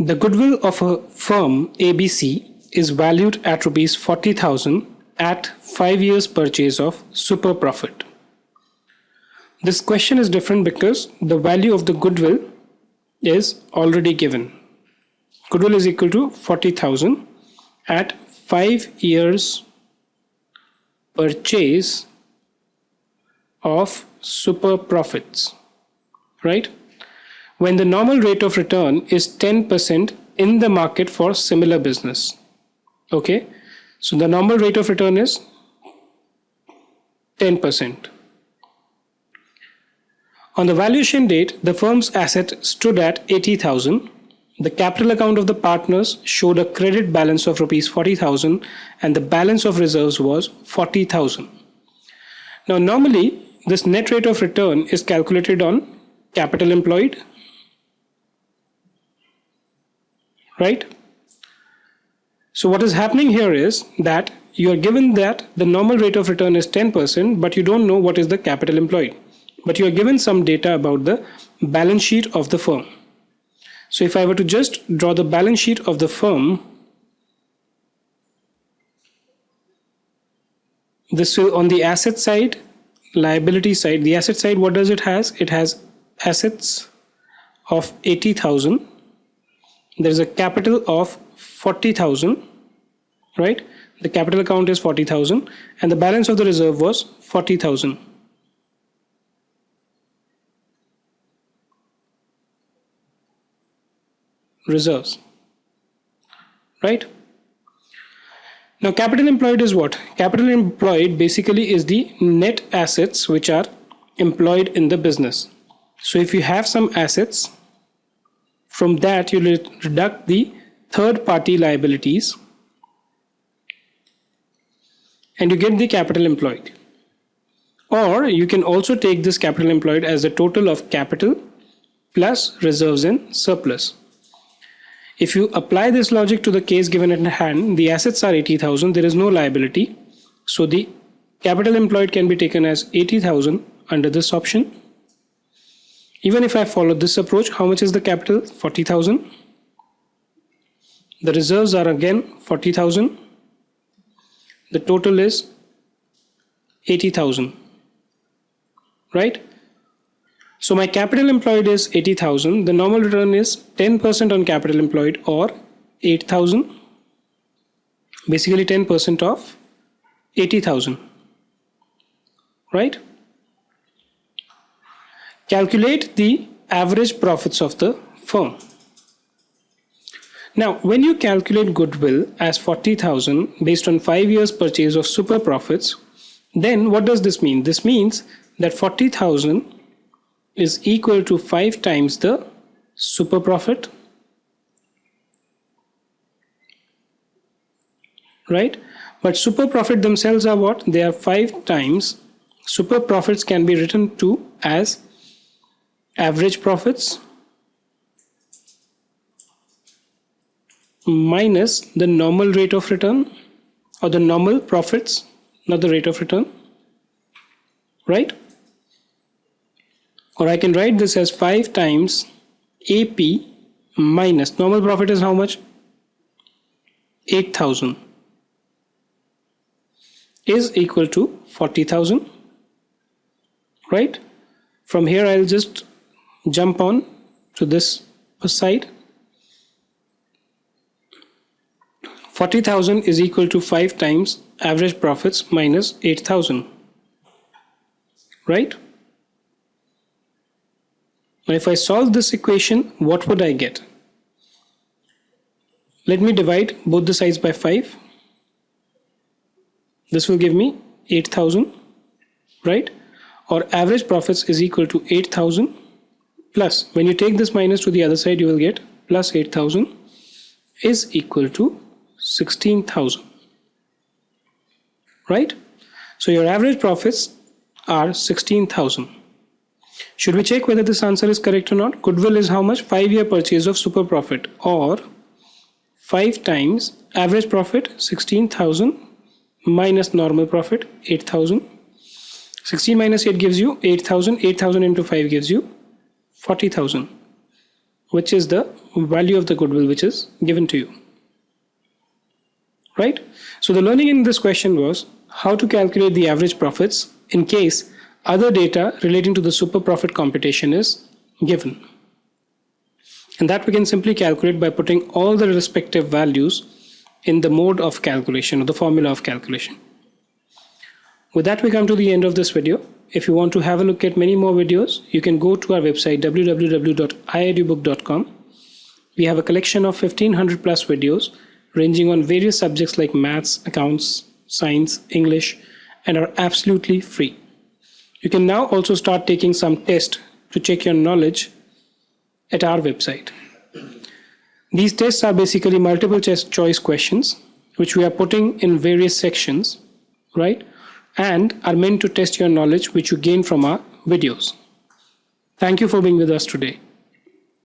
The goodwill of a firm ABC is valued at rupees 40,000 at 5 years purchase of super profit. This question is different because the value of the goodwill is already given. Goodwill is equal to 40,000 at 5 years purchase of super profits, right? When the normal rate of return is 10% in the market for similar business. Okay, so the normal rate of return is 10%. On the valuation date, the firm's asset stood at 80,000. The capital account of the partners showed a credit balance of rupees 40,000 and the balance of reserves was 40,000. Now normally this net rate of return is calculated on capital employed, right? So what is happening here is that you are given that the normal rate of return is 10%, but you don't know what is the capital employed. But you are given some data about the balance sheet of the firm. So if I were to just draw the balance sheet of the firm, this will on the asset side, liability side. The asset side, what does it has? It has assets of 80,000. There is a capital of 40,000, right? The capital account is 40,000 and the balance of the reserve was 40,000. Reserves, right? Now capital employed is what? Capital employed basically is the net assets which are employed in the business. So if you have some assets, from that you will deduct the third party liabilities and you get the capital employed. Or you can also take this capital employed as the total of capital plus reserves and surplus. If you apply this logic to the case given at hand, the assets are 80,000, there is no liability. So the capital employed can be taken as 80,000 under this option. Even if I follow this approach, how much is the capital? 40,000. The reserves are again 40,000. The total is 80,000, right? So my capital employed is 80,000. The normal return is 10% on capital employed or 8,000. Basically 10% of 80,000, right? Calculate the average profits of the firm. Now, when you calculate goodwill as 40,000 based on 5 years purchase of super profits, then what does this mean? This means that 40,000 is equal to 5 times the super profit, right? But super profit themselves are what? They are 5 times. Super profits can be written to as average profits minus the normal rate of return, or the normal profits, not the rate of return, right? Or I can write this as 5 times AP minus normal profit is how much? 8,000 is equal to 40,000, right? From here I'll just jump on to this side. 40,000 is equal to 5 times average profits minus 8,000, right? Now if I solve this equation, what would I get? Let me divide both the sides by 5. This will give me 8,000, right? Or average profits is equal to 8,000 plus, when you take this minus to the other side, you will get plus 8,000 is equal to 16,000, right? So your average profits are 16,000. Should we check whether this answer is correct or not? Goodwill is how much? 5-year purchase of super profit, or 5 times average profit 16,000 minus normal profit 8,000. 16 minus 8 gives you 8,000. 8,000 into 5 gives you 40,000, which is the value of the goodwill which is given to you. Right? So the learning in this question was how to calculate the average profits in case other data relating to the super profit computation is given. And that we can simply calculate by putting all the respective values in the mode of calculation or the formula of calculation. With that, we come to the end of this video. If you want to have a look at many more videos, you can go to our website www.iedubook.com. We have a collection of 1500 plus videos ranging on various subjects like maths, accounts, science, English, and are absolutely free. You can now also start taking some tests to check your knowledge at our website. These tests are basically multiple choice questions which we are putting in various sections, right? And are meant to test your knowledge which you gain from our videos. Thank you for being with us today.